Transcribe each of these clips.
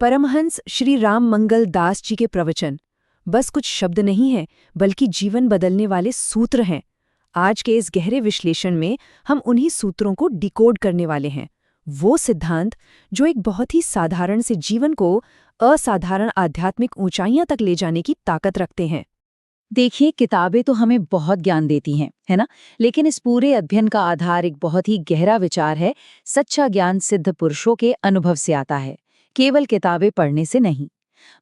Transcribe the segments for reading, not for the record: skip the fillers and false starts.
परमहंस श्री राम मंगल दास जी के प्रवचन बस कुछ शब्द नहीं हैं, बल्कि जीवन बदलने वाले सूत्र हैं। आज के इस गहरे विश्लेषण में हम उन्हीं सूत्रों को डिकोड करने वाले हैं। वो सिद्धांत जो एक बहुत ही साधारण से जीवन को असाधारण आध्यात्मिक ऊंचाइयां तक ले जाने की ताकत रखते हैं। देखिए, किताबें तो हमें बहुत ज्ञान देती हैं, है ना? लेकिन इस पूरे अध्ययन का आधार एक बहुत ही गहरा विचार है। सच्चा ज्ञान सिद्ध पुरुषों के अनुभव से आता है, केवल किताबें पढ़ने से नहीं।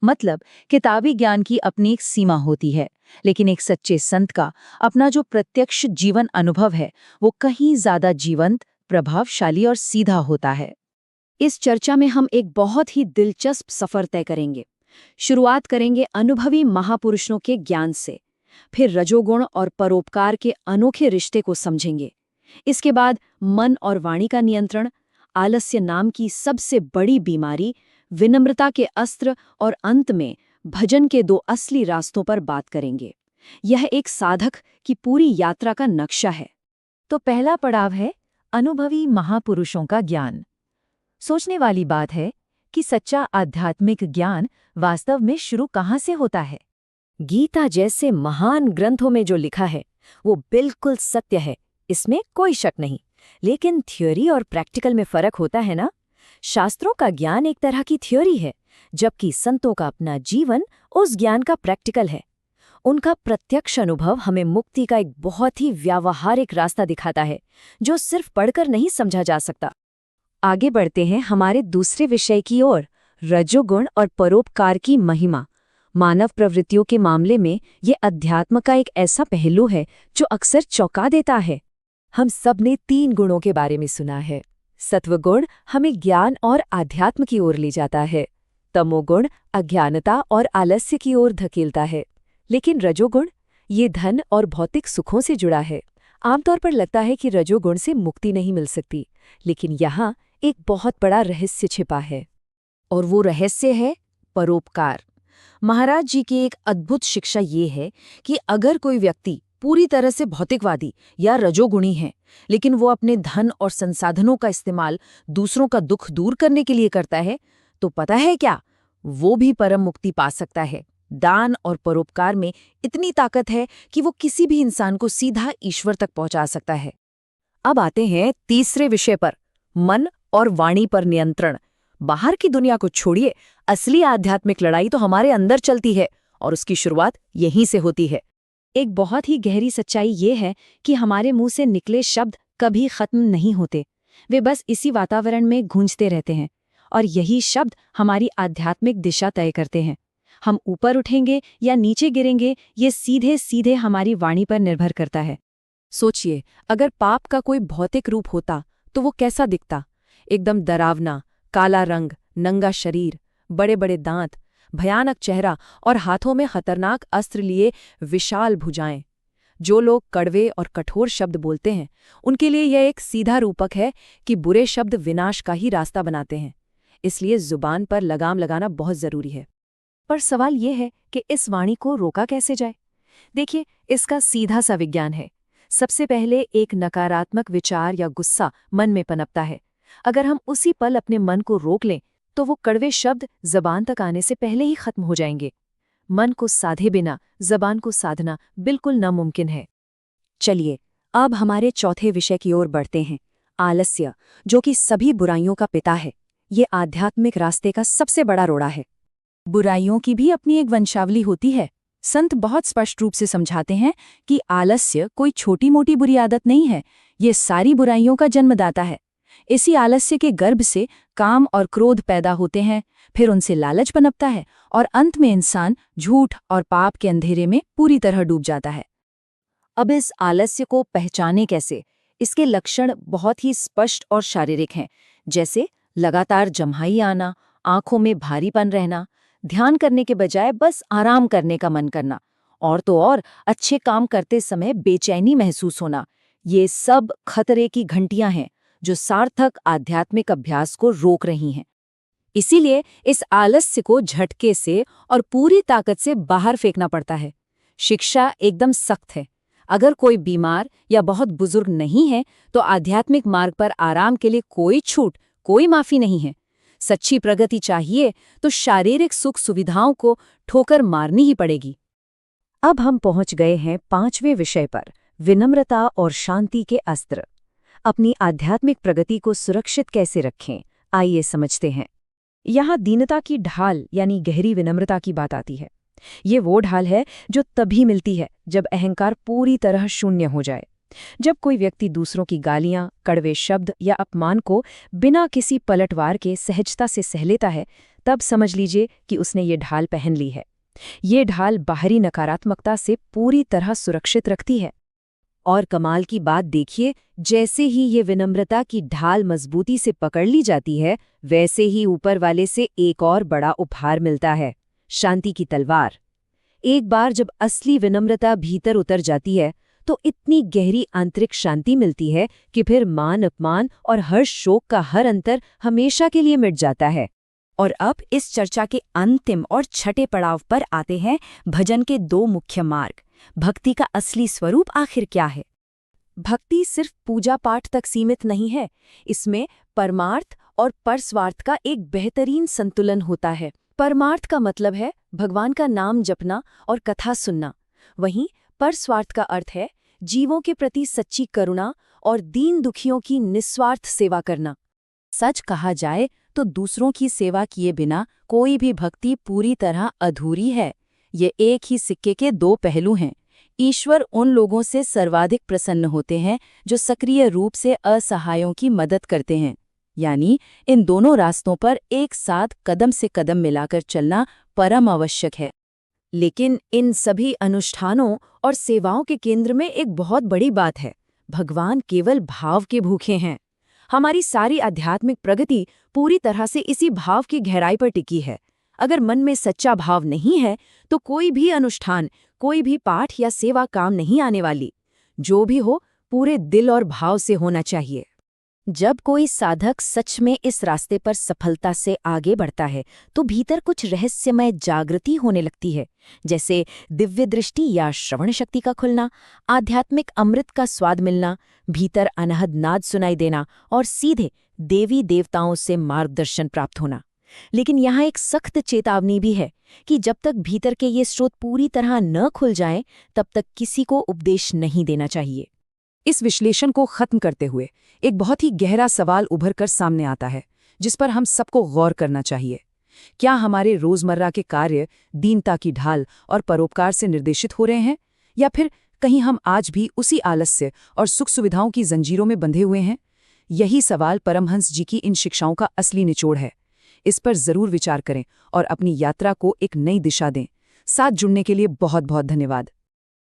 मतलब किताबी ज्ञान की अपनी एक सीमा होती है, लेकिन एक सच्चे संत का अपना जो प्रत्यक्ष जीवन अनुभव है वो कहीं ज्यादा जीवंत, प्रभावशाली और सीधा होता है। इस चर्चा में हम एक बहुत ही दिलचस्प सफर तय करेंगे। शुरुआत करेंगे अनुभवी महापुरुषों के ज्ञान से, फिर रजोगुण और परोपकार के अनोखे रिश्ते को समझेंगे। इसके बाद मन और वाणी का नियंत्रण, आलस्य नाम की सबसे बड़ी बीमारी, विनम्रता के अस्त्र और अंत में भजन के दो असली रास्तों पर बात करेंगे। यह एक साधक की पूरी यात्रा का नक्शा है। तो पहला पड़ाव है अनुभवी महापुरुषों का ज्ञान। सोचने वाली बात है कि सच्चा आध्यात्मिक ज्ञान वास्तव में शुरू कहाँ से होता है। गीता जैसे महान ग्रंथों में जो लिखा है वो बिल्कुल सत्य है, इसमें कोई शक नहीं। लेकिन थ्योरी और प्रैक्टिकल में फर्क होता है ना। शास्त्रों का ज्ञान एक तरह की थ्योरी है, जबकि संतों का अपना जीवन उस ज्ञान का प्रैक्टिकल है। उनका प्रत्यक्ष अनुभव हमें मुक्ति का एक बहुत ही व्यावहारिक रास्ता दिखाता है, जो सिर्फ पढ़कर नहीं समझा जा सकता। आगे बढ़ते हैं हमारे दूसरे विषय की ओर, रजोगुण और परोपकार की महिमा। मानव प्रवृत्तियों के मामले में ये अध्यात्म का एक ऐसा पहलू है जो अक्सर चौंका देता है। हम सब ने 3 गुणों के बारे में सुना है। सत्वगुण हमें ज्ञान और आध्यात्म की ओर ले जाता है, तमोगुण अज्ञानता और आलस्य की ओर धकेलता है, लेकिन रजोगुण ये धन और भौतिक सुखों से जुड़ा है। आमतौर पर लगता है कि रजोगुण से मुक्ति नहीं मिल सकती, लेकिन यहाँ एक बहुत बड़ा रहस्य छिपा है, और वो रहस्य है परोपकार। महाराज जी की एक अद्भुत शिक्षा ये है कि अगर कोई व्यक्ति पूरी तरह से भौतिकवादी या रजोगुणी है, लेकिन वो अपने धन और संसाधनों का इस्तेमाल दूसरों का दुख दूर करने के लिए करता है, तो पता है क्या, वो भी परम मुक्ति पा सकता है। दान और परोपकार में इतनी ताकत है कि वो किसी भी इंसान को सीधा ईश्वर तक पहुंचा सकता है। अब आते हैं तीसरे विषय पर, मन और वाणी पर नियंत्रण। बाहर की दुनिया को छोड़िए, असली आध्यात्मिक लड़ाई तो हमारे अंदर चलती है, और उसकी शुरुआत यहीं से होती है। एक बहुत ही गहरी सच्चाई ये है कि हमारे मुंह से निकले शब्द कभी खत्म नहीं होते। वे बस इसी वातावरण में गूंजते रहते हैं, और यही शब्द हमारी आध्यात्मिक दिशा तय करते हैं। हम ऊपर उठेंगे या नीचे गिरेंगे, ये सीधे सीधे हमारी वाणी पर निर्भर करता है। सोचिए, अगर पाप का कोई भौतिक रूप होता तो वो कैसा दिखता? एकदम डरावना, काला रंग, नंगा शरीर, बड़े बड़े दांत, भयानक चेहरा और हाथों में खतरनाक अस्त्र लिए विशाल भुजाएं। जो लोग कड़वे और कठोर शब्द बोलते हैं, उनके लिए यह एक सीधा रूपक है कि बुरे शब्द विनाश का ही रास्ता बनाते हैं। इसलिए जुबान पर लगाम लगाना बहुत जरूरी है। पर सवाल यह है कि इस वाणी को रोका कैसे जाए? देखिए, इसका सीधा सा विज्ञान है। सबसे पहले एक नकारात्मक विचार या गुस्सा मन में पनपता है। अगर हम उसी पल अपने मन को रोक लें, तो वो कड़वे शब्द जबान तक आने से पहले ही खत्म हो जाएंगे। मन को साधे बिना जबान को साधना बिल्कुल नामुमकिन है। चलिए, अब हमारे चौथे विषय की ओर बढ़ते हैं, आलस्य, जो कि सभी बुराइयों का पिता है। ये आध्यात्मिक रास्ते का सबसे बड़ा रोड़ा है। बुराइयों की भी अपनी एक वंशावली होती है। संत बहुत स्पष्ट रूप से समझाते हैं कि आलस्य कोई छोटी मोटी बुरी आदत नहीं है, ये सारी बुराइयों का जन्मदाता है। इसी आलस्य के गर्भ से काम और क्रोध पैदा होते हैं, फिर उनसे लालच पनपता है, और अंत में इंसान झूठ और पाप के अंधेरे में पूरी तरह डूब जाता है। अब इस आलस्य को पहचाने कैसे? इसके लक्षण बहुत ही स्पष्ट और शारीरिक हैं, जैसे लगातार जम्हाई आना, आंखों में भारीपन रहना, ध्यान करने के बजाय बस आराम करने का मन करना, और तो और अच्छे काम करते समय बेचैनी महसूस होना। ये सब खतरे की घंटियां हैं जो सार्थक आध्यात्मिक अभ्यास को रोक रही हैं। इसीलिए इस आलस्य को झटके से और पूरी ताकत से बाहर फेंकना पड़ता है। शिक्षा एकदम सख्त है। अगर कोई बीमार या बहुत बुजुर्ग नहीं है, तो आध्यात्मिक मार्ग पर आराम के लिए कोई छूट, कोई माफी नहीं है। सच्ची प्रगति चाहिए तो शारीरिक सुख सुविधाओं को ठोकर मारनी ही पड़ेगी। अब हम पहुंच गए हैं 5वें विषय पर, विनम्रता और शांति के अस्त्र। अपनी आध्यात्मिक प्रगति को सुरक्षित कैसे रखें, आइए समझते हैं। यहाँ दीनता की ढाल यानी गहरी विनम्रता की बात आती है। ये वो ढाल है जो तभी मिलती है जब अहंकार पूरी तरह शून्य हो जाए। जब कोई व्यक्ति दूसरों की गालियां, कड़वे शब्द या अपमान को बिना किसी पलटवार के सहजता से सह लेता है, तब समझ लीजिए कि उसने ये ढाल पहन ली है। ये ढाल बाहरी नकारात्मकता से पूरी तरह सुरक्षित रखती है। और कमाल की बात देखिए, जैसे ही ये विनम्रता की ढाल मजबूती से पकड़ ली जाती है, वैसे ही ऊपर वाले से एक और बड़ा उपहार मिलता है, शांति की तलवार। एक बार जब असली विनम्रता भीतर उतर जाती है, तो इतनी गहरी आंतरिक शांति मिलती है कि फिर मान अपमान और हर शोक का हर अंतर हमेशा के लिए मिट जाता है। और अब इस चर्चा के अंतिम और छठे पड़ाव पर आते हैं, भजन के 2 मुख्य मार्ग। भक्ति का असली स्वरूप आखिर क्या है? भक्ति सिर्फ पूजा पाठ तक सीमित नहीं है, इसमें परमार्थ और परस्वार्थ का एक बेहतरीन संतुलन होता है। परमार्थ का मतलब है भगवान का नाम जपना और कथा सुनना। वहीं परस्वार्थ का अर्थ है जीवों के प्रति सच्ची करुणा और दीन दुखियों की निस्वार्थ सेवा करना। सच कहा जाए तो दूसरों की सेवा किए बिना कोई भी भक्ति पूरी तरह अधूरी है। ये एक ही सिक्के के 2 पहलू हैं। ईश्वर उन लोगों से सर्वाधिक प्रसन्न होते हैं जो सक्रिय रूप से असहायों की मदद करते हैं। यानी इन दोनों रास्तों पर एक साथ कदम से कदम मिलाकर चलना परम आवश्यक है। लेकिन इन सभी अनुष्ठानों और सेवाओं के केंद्र में एक बहुत बड़ी बात है, भगवान केवल भाव के भूखे हैं। हमारी सारी आध्यात्मिक प्रगति पूरी तरह से इसी भाव की गहराई पर टिकी है। अगर मन में सच्चा भाव नहीं है तो कोई भी अनुष्ठान, कोई भी पाठ या सेवा काम नहीं आने वाली। जो भी हो, पूरे दिल और भाव से होना चाहिए। जब कोई साधक सच में इस रास्ते पर सफलता से आगे बढ़ता है, तो भीतर कुछ रहस्यमय जागृति होने लगती है, जैसे दिव्य दृष्टि या श्रवण शक्ति का खुलना, आध्यात्मिक अमृत का स्वाद मिलना, भीतर अनहद नाद सुनाई देना और सीधे देवी देवताओं से मार्गदर्शन प्राप्त होना। लेकिन यहाँ एक सख्त चेतावनी भी है कि जब तक भीतर के ये स्रोत पूरी तरह न खुल जाएं, तब तक किसी को उपदेश नहीं देना चाहिए। इस विश्लेषण को खत्म करते हुए एक बहुत ही गहरा सवाल उभर कर सामने आता है, जिस पर हम सबको गौर करना चाहिए। क्या हमारे रोजमर्रा के कार्य दीनता की ढाल और परोपकार से निर्देशित हो रहे हैं, या फिर कहीं हम आज भी उसी आलस्य और सुख सुविधाओं की जंजीरों में बंधे हुए हैं? यही सवाल परमहंस जी की इन शिक्षाओं का असली निचोड़ है। इस पर जरूर विचार करें और अपनी यात्रा को एक नई दिशा दें। साथ जुड़ने के लिए बहुत बहुत धन्यवाद।